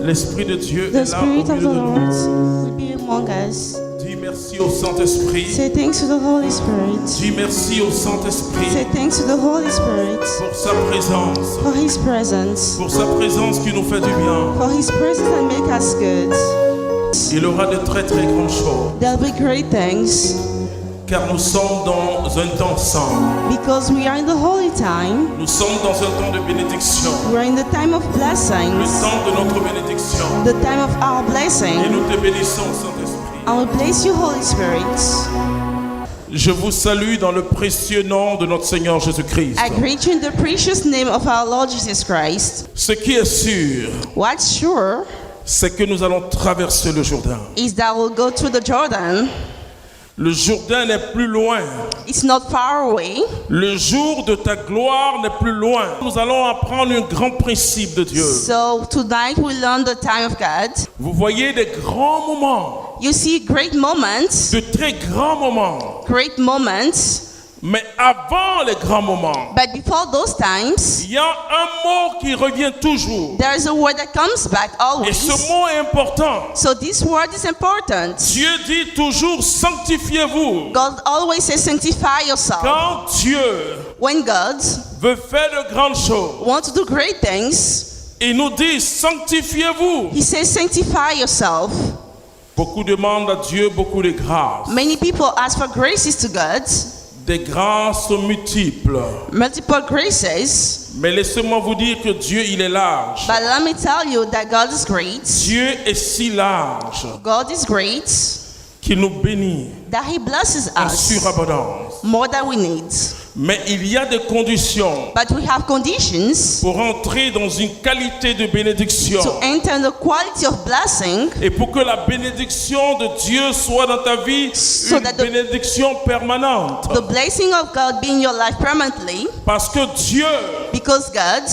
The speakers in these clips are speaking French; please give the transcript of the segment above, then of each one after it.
l'Esprit de Dieu the est là au Spirit of milieu the de nous. Lord will be among us. Dis merci au Saint-Esprit. Say thanks to the Holy Spirit. Dis merci au Saint-Esprit Say thanks to the Holy Spirit pour sa présence. for His presence. Pour sa présence qui nous fait du bien. For His presence that make us good. Il aura de très très grandes choses. There'll be great things Car nous sommes dans un temps saint. because we are in the holy time. Nous sommes dans un temps de bénédiction. We're in the time of Le blessings, temps de notre bénédiction. the time of our Et blessing. nous te bénissons, Saint-Esprit. I will bless you, Holy Spirit. Je vous salue dans le précieux nom de notre Seigneur Jésus-Christ. I greet you in the precious name of our Lord Jesus Christ. Ce qui est sûr, What's sure c'est que nous allons traverser le Jourdain. is that we'll go through the Jordan. Le Jourdain n'est plus loin. It's not far away. Le jour de ta gloire n'est plus loin. Nous allons apprendre un grand principe de Dieu. So tonight we learn the time of God. Vous voyez des grands moments, You see great moments, de très grands moments. Mais avant les grands moments, but before those times, il y a un mot qui revient toujours. there is a word that comes back Et always. ce mot est important. So this word is important. Dieu dit toujours sanctifiez-vous. God always says sanctify yourself. Quand Dieu When God veut faire de grandes choses, wants to do great things, il nous dit sanctifiez-vous. He says sanctify yourself. Beaucoup demandent à Dieu beaucoup de grâces. Many people ask for graces to God, Des grâces multiples. multiple graces, Mais laissez-moi vous dire que Dieu, il est large. but let me tell you that God is great. Dieu est si large God is great qu'il nous bénit that He blesses en us surabondance. more than we need. Mais il y a des conditions But we have conditions pour entrer dans une qualité de bénédiction. to enter in the quality of blessing, Et pour que la bénédiction de Dieu soit dans ta vie So une that bénédiction permanente. the blessing of God be in your life permanently, Parce que Dieu because God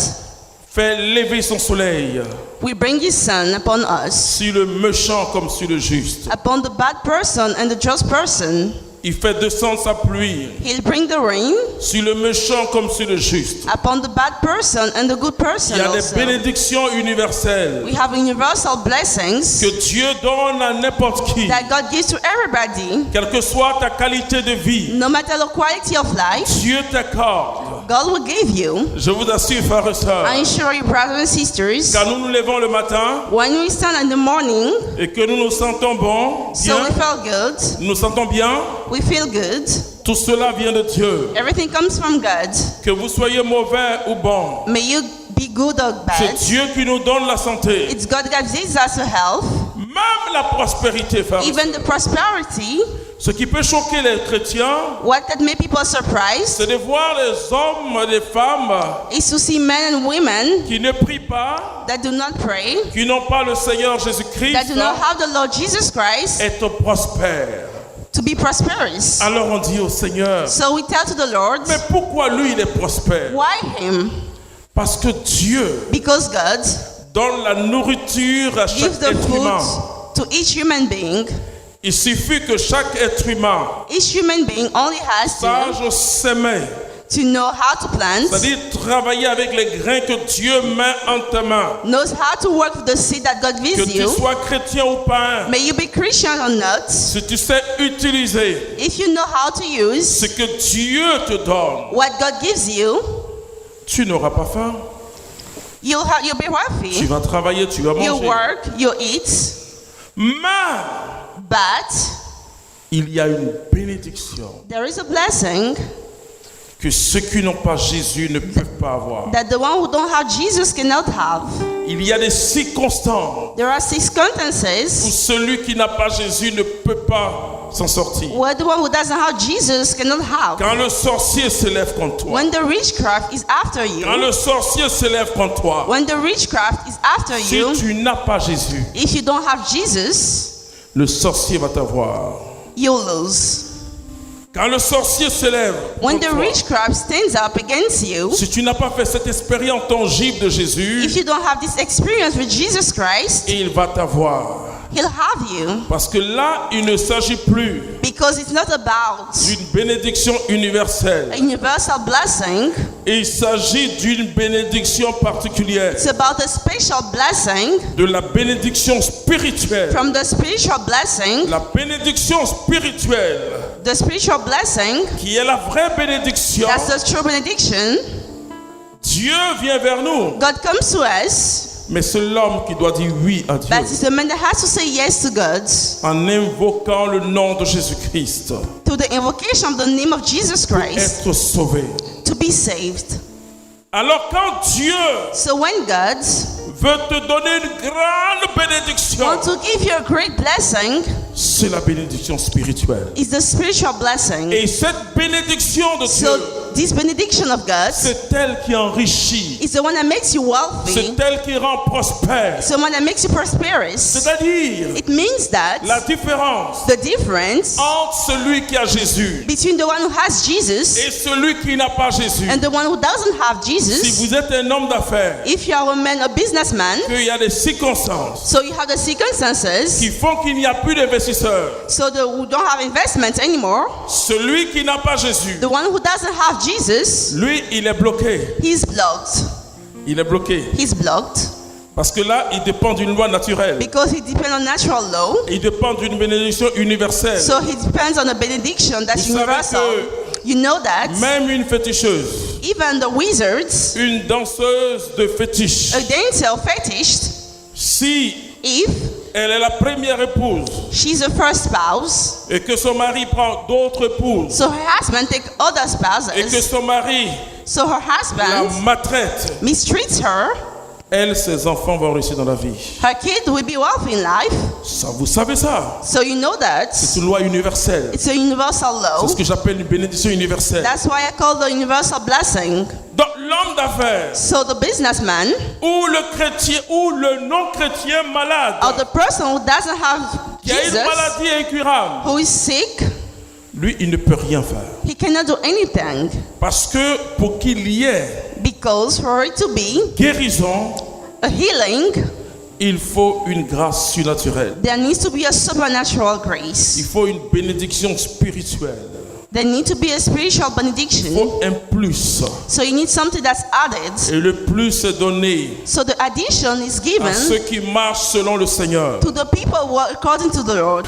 fait lever son soleil will bring His sun upon us, sur le méchant comme sur le juste. upon the bad person and the just person. Il fait descendre sa pluie He'll bring the rain sur le méchant comme sur le juste. upon the bad person and the good person Il y a des also. bénédictions universelles We have universal blessings que Dieu donne à n'importe qui. that God gives to everybody, Quelle que soit ta qualité de vie, no matter the quality of life. Dieu t'accorde. God will give you. Je vous assure, frères et sœurs, I assure you, brothers and sisters, quand nous nous levons le matin when we stand in the morning, et que nous nous sentons bons, so we bien, feel good, nous nous sentons bien, we feel good. tout cela vient de Dieu. Everything comes from God. Que vous soyez mauvais ou bon, May you be good or c'est bad. Dieu qui nous donne la santé. It's God that gives us a health, Même la prospérité, frères et even sœurs. the prosperity. Ce qui peut choquer les chrétiens, What that make people surprised c'est de voir les hommes et les femmes is to see men and women qui ne prient pas, that do not pray, qui n'ont pas le Seigneur that Jésus-Christ, do not have the Lord Jesus Christ être prospères. to be prosperous. Alors on dit au Seigneur, So we tell to the Lord, mais pourquoi lui il est prospère? why him? Parce que Dieu Because God donne la nourriture à gives chaque the être humain. food to each human being. Il suffit que chaque être humain Each human being only has sache s'aimer, to know how to plant, c'est-à-dire travailler avec les grains que Dieu met en ta main. knows how to work with the seed that God Que gives tu you. sois chrétien ou pas, May you be Christian or not, si tu sais utiliser if you know how to use ce que Dieu te donne, what God gives you, tu n'auras pas faim. you'll be Tu wealthy. vas travailler, tu vas You manger. work, you eat, Mais but il y a une bénédiction there is a blessing que ceux qui n'ont pas Jésus ne peuvent pas avoir. that the one who don't have Jesus cannot have. Il y a des circonstances There are où circumstances celui qui n'a pas Jésus ne peut pas s'en sortir. where the one who doesn't have Jesus cannot have. Quand le sorcier se lève contre toi, When the witchcraft is after quand you, le sorcier se lève contre toi, when the witchcraft is after si you, tu n'as pas Jésus, if you don't have Jesus, le sorcier va t'avoir. you'll lose. Quand le sorcier se lève When contre the toi, witchcraft stands up against you, si tu n'as pas fait cette expérience tangible de Jésus, if you don't have this experience with Jesus Christ, il va t'avoir. He'll have you. Parce que là, il ne s'agit plus Because it's not about d'une bénédiction universelle. a universal blessing. Il s'agit d'une bénédiction particulière, It's about a special blessing de la bénédiction spirituelle. from the spiritual blessing. La bénédiction spirituelle, The spiritual blessing, qui est la vraie bénédiction. that's the true benediction. Dieu vient vers nous, God comes to us, mais c'est l'homme qui doit dire oui à Dieu but it's the man that has to say yes to God en invoquant le nom de Jésus-Christ, to the invocation of the name of Jesus Christ être sauvé. to be saved. Alors quand Dieu So when God veut te donner une grande bénédiction, wants to give you a great blessing, c'est la bénédiction spirituelle. it's the spiritual blessing. Et cette bénédiction de Dieu, So this benediction of God c'est elle qui enrichit, is the one that makes you wealthy. c'est elle qui rend prospère. It's the one that makes you prosperous. C'est-à-dire It means that la différence the difference entre celui qui a Jésus between the one who has Jesus et celui qui n'a pas Jésus. and the one who doesn't have Si Jesus, vous êtes un homme d'affaires, if you are a man, a businessman, qu'il y a des circonstances so you have the circumstances, qui font qu'il n'y a plus d'investisseurs, so who don't have investments anymore, celui qui n'a pas Jésus, the one who doesn't have Jesus, lui, il est bloqué. he's blocked. Il est bloqué. He's blocked Parce que là, il dépend d'une loi naturelle. because he depends on natural law. Il dépend d'une bénédiction universelle. So he depends on a benediction that's Vous savez universal. You know that Même une féticheuse, even the wizards, une danseuse de fétiche, a dancer fetish, si if elle est la première épouse she's a first spouse, et que son mari prend d'autres épouses so her husband take other et que spouses, son mari so her la husband maltraite, mistreats her, elle, ses enfants vont réussir dans la vie. her kid will be wealthy in life. Ça, vous savez ça. So you know that C'est une loi universelle. it's a universal C'est law. ce que j'appelle une bénédiction universelle. That's why I call the universal blessing. Donc l'homme d'affaires So the businessman ou le chrétien ou le non-chrétien malade or the person who doesn't have qui a une Jesus, maladie incurable, who is sick, lui, il ne peut rien faire. he cannot do anything Parce que pour qu'il y ait because for it to be guérison, a healing, il faut une grâce surnaturelle. there needs to be a supernatural Il grace. faut une bénédiction spirituelle. There needs to be a spiritual Il benediction. faut un plus. So you need something that's added. Et le plus est donné So the addition is à given ceux qui marchent selon le Seigneur. to the people who are according to the Lord.